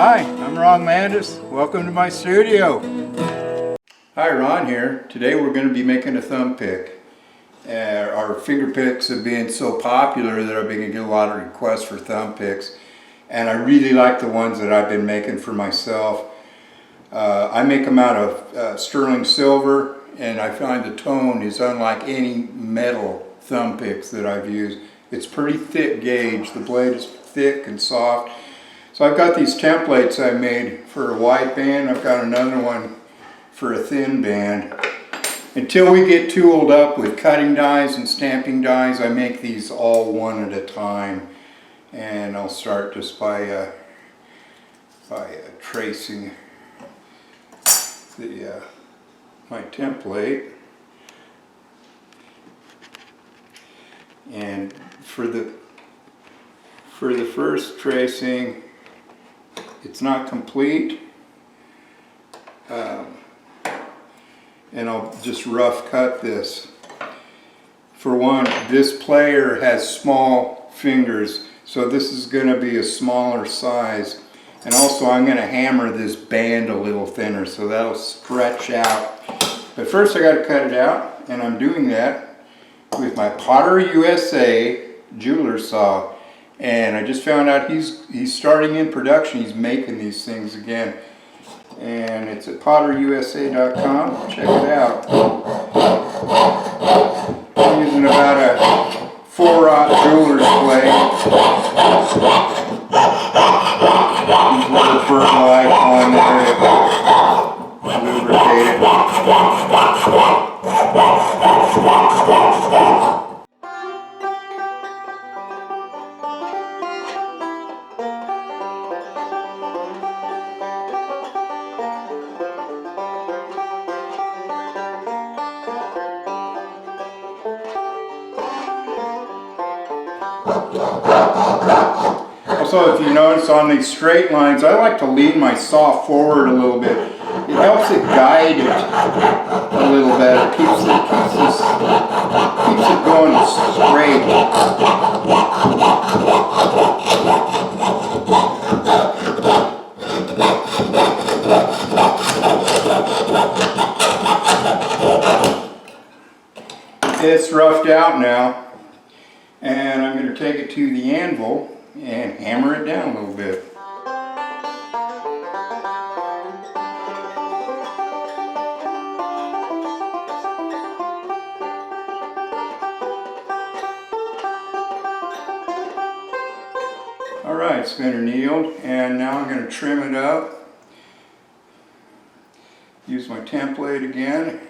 Hi, I'm Ron Landis. Welcome to my studio. Hi, Ron here. Today we're going to be making a thumb pick. Our finger picks have been so popular that I've been getting a lot of requests for thumb picks, and I really like the ones that I've been making for myself. I make them out of sterling silver, and I find the tone is unlike any metal thumb picks that I've used. It's pretty thick gauge. The blade is thick and soft. So I've got these templates I made for a wide band. I've got another one for a thin band. Until we get tooled up with cutting dies and stamping dies, I make these all one at a time. And I'll start just by tracing my template. And for the first tracing, it's not complete, and I'll just rough cut this. For one, this player has small fingers, so this is going to be a smaller size. And also I'm going to hammer this band a little thinner, so that'll stretch out. But first I got to cut it out, and I'm doing that with my Potter USA jeweler saw. And I just found out he's starting in production. He's making these things again. And it's at potterusa.com. Check it out. I'm using about a 4-aught jeweler's blade. These little bird light on there to lubricate it. Also, if you notice on these straight lines, I like to lean my saw forward a little bit. It helps it guide it a little better. Keeps it going straight. It's roughed out now, and I'm going to take it to the anvil and hammer it down a little bit. Alright, it's been annealed, and now I'm going to trim it up. Use my template again.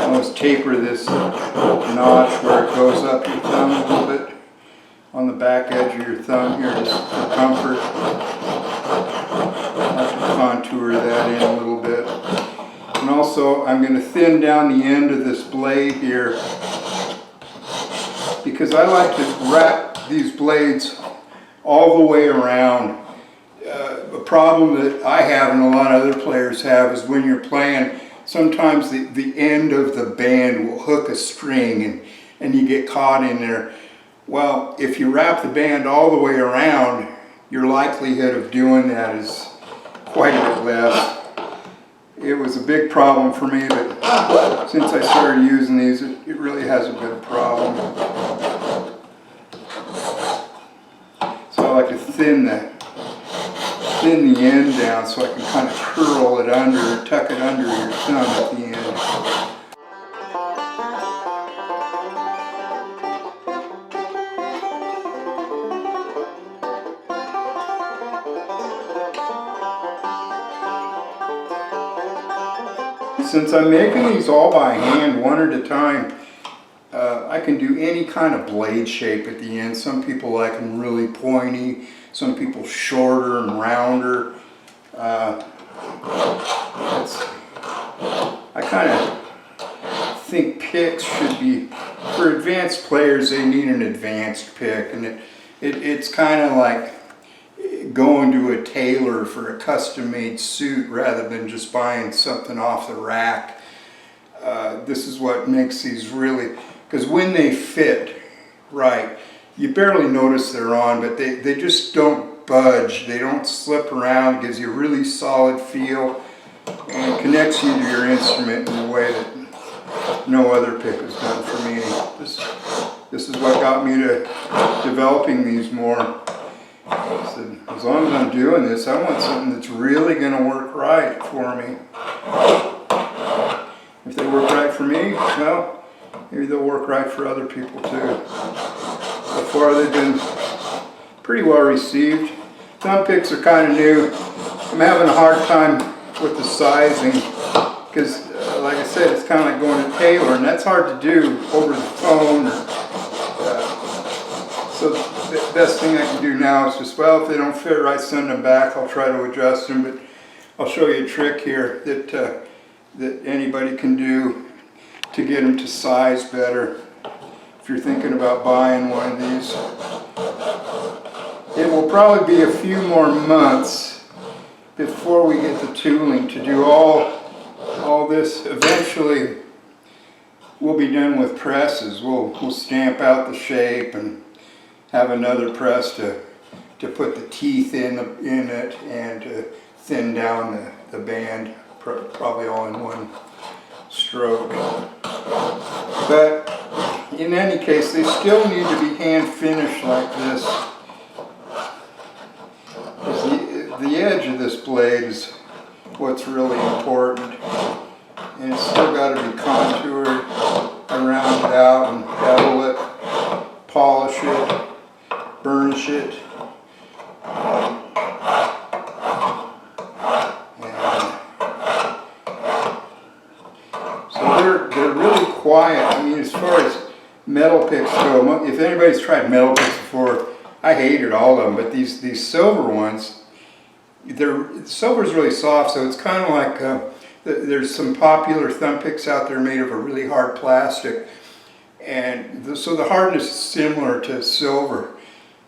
Let's taper this notch where it goes up your thumb a little bit on the back edge of your thumb here, just for comfort. I have to contour that in a little bit. And also I'm going to thin down the end of this blade here, because I like to wrap these blades all the way around. A problem that I have and a lot of other players have is when you're playing, sometimes the end of the band will hook a string and you get caught in there. Well, if you wrap the band all the way around, your likelihood of doing that is quite a bit less. It was a big problem for me, but since I started using these, it really hasn't been a problem. So I like to thin the end down so I can kind of curl it under, tuck it under your thumb at the end. Since I'm making these all by hand, one at a time, I can do any kind of blade shape at the end. Some people like them really pointy, some people shorter and rounder. I kind of think picks should be, for advanced players, they need an advanced pick, and it's kind of like going to a tailor for a custom-made suit rather than just buying something off the rack. This is what makes these really, because when they fit right, you barely notice they're on, but they just don't budge. They don't slip around. Gives you a really solid feel and connects you to your instrument in a way that no other pick has done for me. This is what got me to developing these more. I said, as long as I'm doing this, I want something that's really going to work right for me. If they work right for me, well, maybe they'll work right for other people too. So far they've been pretty well received. Thumbpicks are kind of new. I'm having a hard time with the sizing because, like I said, it's kind of like going to tailor, and that's hard to do over the phone. So the best thing I can do now is just, well, if they don't fit right, send them back. I'll try to adjust them, but I'll show you a trick here that anybody can do to get them to size better. If you're thinking about buying one of these, it will probably be a few more months before we get the tooling to do all this. Eventually, we'll be done with presses. We'll stamp out the shape and have another press to put the teeth in it and to thin down the band, probably all in one stroke. But in any case, they still need to be hand finished like this. The edge of this blade is what's really important, and it's still got to be contoured and rounded out and bevel it, polish it, burnish it. They're really quiet. I mean, as far as metal picks go, if anybody's tried metal picks before, I hated all of them, but these silver ones, silver's really soft, so it's kind of like, there's some popular thumb picks out there made of a really hard plastic, and so the hardness is similar to silver.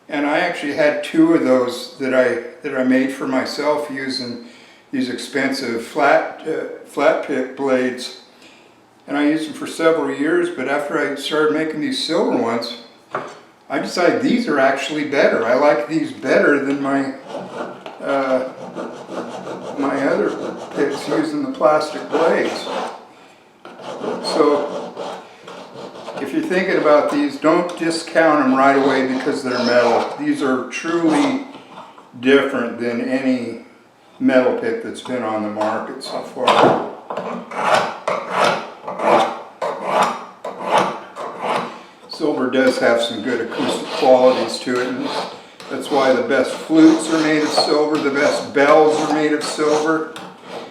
And I actually had two of those that I made for myself using these expensive flat pick blades. And I used them for several years, but after I started making these silver ones, I decided these are actually better. I like these better than my other picks using the plastic blades. So if you're thinking about these, don't discount them right away because they're metal. These are truly different than any metal pick that's been on the market so far. Silver does have some good acoustic qualities to it, and that's why the best flutes are made of silver, the best bells are made of silver.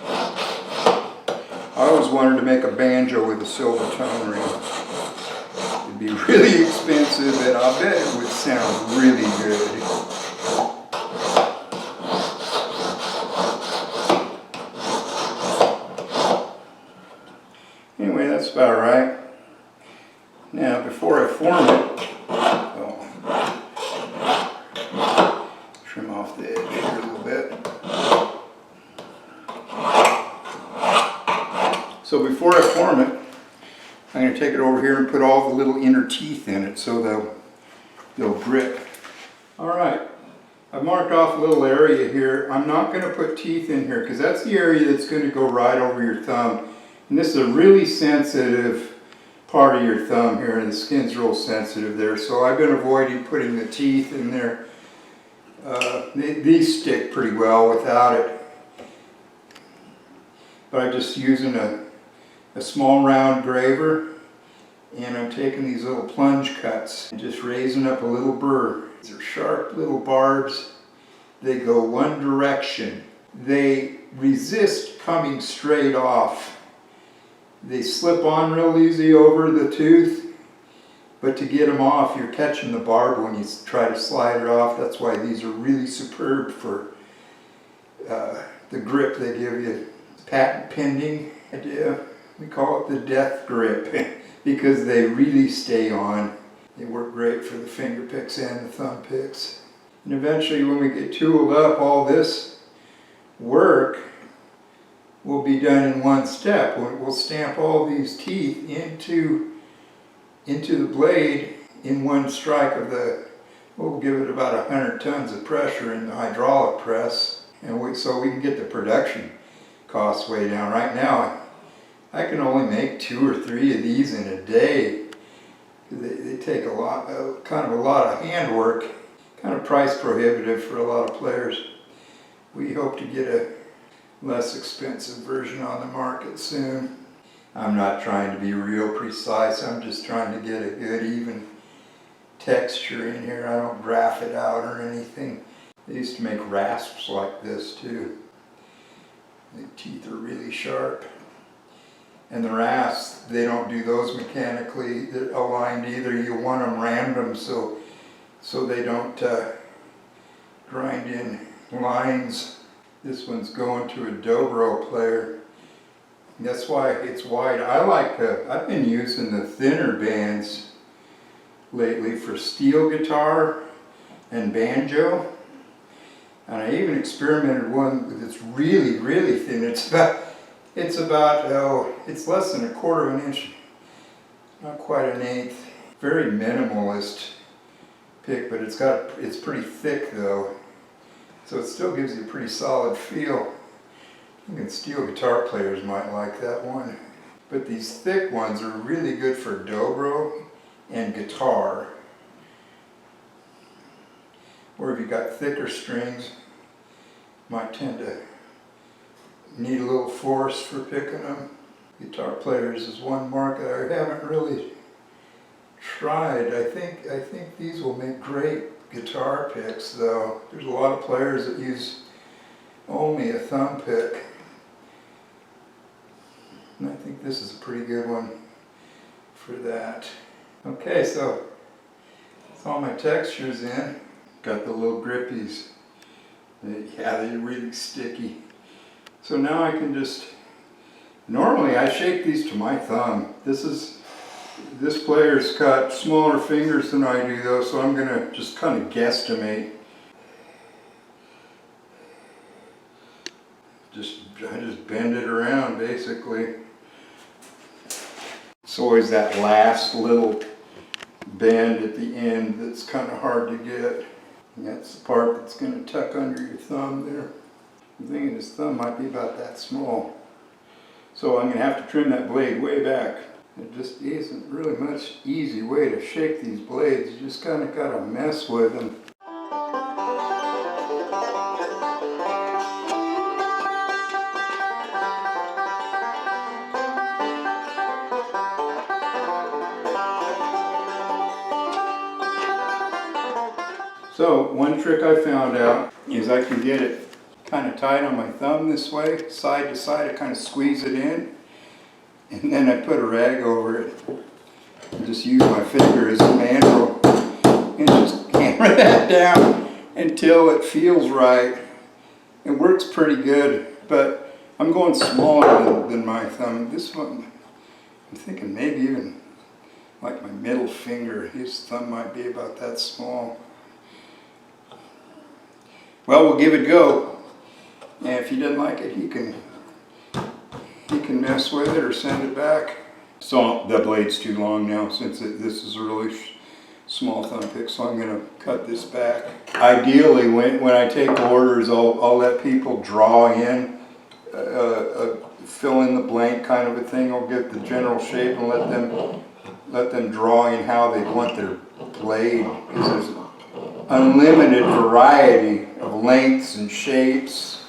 I always wanted to make a banjo with a silver tone ring. It'd be really expensive, and I'll bet it would sound really good. Anyway, that's about right. Now, before I form it, trim off the edge here a little bit. So before I form it, I'm going to take it over here and put all the little inner teeth in it so they'll grip. Alright, I've marked off a little area here. I'm not going to put teeth in here because that's the area that's going to go right over your thumb. And this is a really sensitive part of your thumb here, and the skin's real sensitive there. So I've been avoiding putting the teeth in there. These stick pretty well without it. But I'm just using a small round graver, and I'm taking these little plunge cuts and just raising up a little burr. These are sharp little barbs. They go one direction. They resist coming straight off. They slip on real easy over the tooth, but to get them off, you're catching the barb when you try to slide it off. That's why these are really superb for the grip they give you. Patent pending idea. We call it the death grip because they really stay on. They work great for the finger picks and the thumb picks. And eventually when we get tooled up, all this work will be done in one step. We'll stamp all these teeth into the blade in one strike of the, we'll give it about 100 tons of pressure in the hydraulic press, and so we can get the production costs way down. Right now, I can only make 2 or 3 of these in a day. They take a lot, kind of a lot of handwork, kind of price prohibitive for a lot of players. We hope to get a less expensive version on the market soon. I'm not trying to be real precise, I'm just trying to get a good even texture in here. I don't graph it out or anything. They used to make rasps like this too. The teeth are really sharp. And the rasps, they don't do those mechanically aligned either. You want them random so they don't grind in lines. This one's going to a dobro player. That's why it's wide. I've been using the thinner bands lately for steel guitar and banjo. And I even experimented one that's really, really thin. It's less than 1/4 of an inch, not quite an eighth. Very minimalist pick, but it's pretty thick though. So it still gives you a pretty solid feel. I think steel guitar players might like that one. But these thick ones are really good for dobro and guitar. Or if you've got thicker strings, might tend to need a little force for picking them. Guitar players is one market I haven't really tried. I think these will make great guitar picks though. There's a lot of players that use only a thumb pick. And I think this is a pretty good one for that. Okay, so that's all my textures in. Got the little grippies. Yeah, they're really sticky. So now I can just, normally I shape these to my thumb. This player's got smaller fingers than I do though, so I'm gonna just kind of guesstimate. I just bend it around basically. It's always that last little bend at the end that's kind of hard to get. And that's the part that's going to tuck under your thumb there. I'm thinking his thumb might be about that small. So I'm going to have to trim that blade way back. There just isn't really much easy way to shape these blades. You just kind of got to mess with them. So one trick I found out is I can get it kind of tight on my thumb this way, side to side. I kind of squeeze it in, and then I put a rag over it and just use my finger as a mandrel and just hammer that down until it feels right. It works pretty good, but I'm going smaller than my thumb. This one, I'm thinking maybe even like my middle finger. His thumb might be about that small. Well, we'll give it a go, and if he doesn't like it, he can mess with it or send it back. So the blade's too long now since this is a really small thumb pick, so I'm going to cut this back. Ideally, when I take orders, I'll let people draw in, fill in the blank kind of a thing. I'll get the general shape and let them draw in how they want their blade, because there's unlimited variety of lengths and shapes.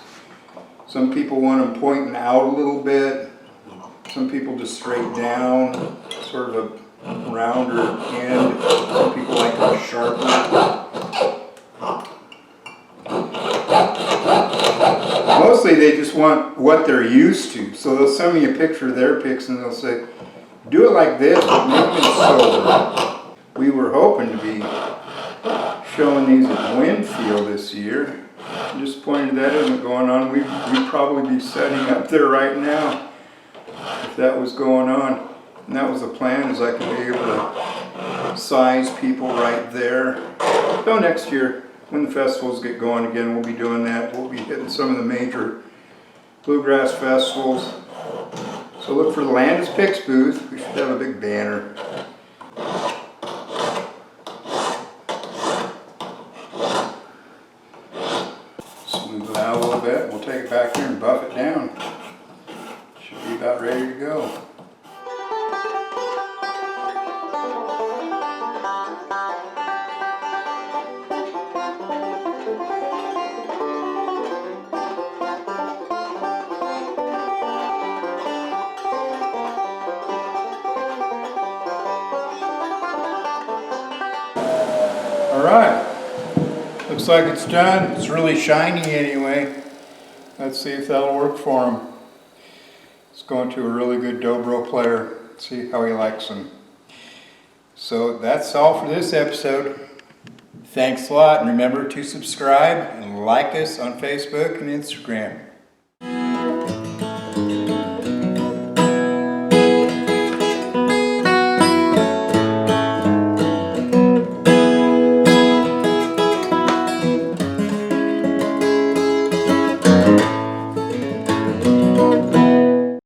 Some people want them pointing out a little bit. Some people just straight down, sort of a rounder end. Some people like them sharper. Mostly they just want what they're used to. So they'll send me a picture of their picks and they'll say, do it like this, but make it sober. We were hoping to be showing these at Winfield this year. I'm disappointed that isn't going on. We'd probably be setting up there right now if that was going on. And that was the plan, is I could be able to size people right there. So next year, when the festivals get going again, we'll be doing that. We'll be hitting some of the major bluegrass festivals. So look for the Landis Picks booth. We should have a big banner. Smooth it out a little bit. We'll take it back here and buff it down. Should be about ready to go. Alright, looks like it's done. It's really shiny anyway. Let's see if that'll work for him. It's going to a really good dobro player. Let's see how he likes them. So that's all for this episode. Thanks a lot, and remember to subscribe and like us on Facebook and Instagram.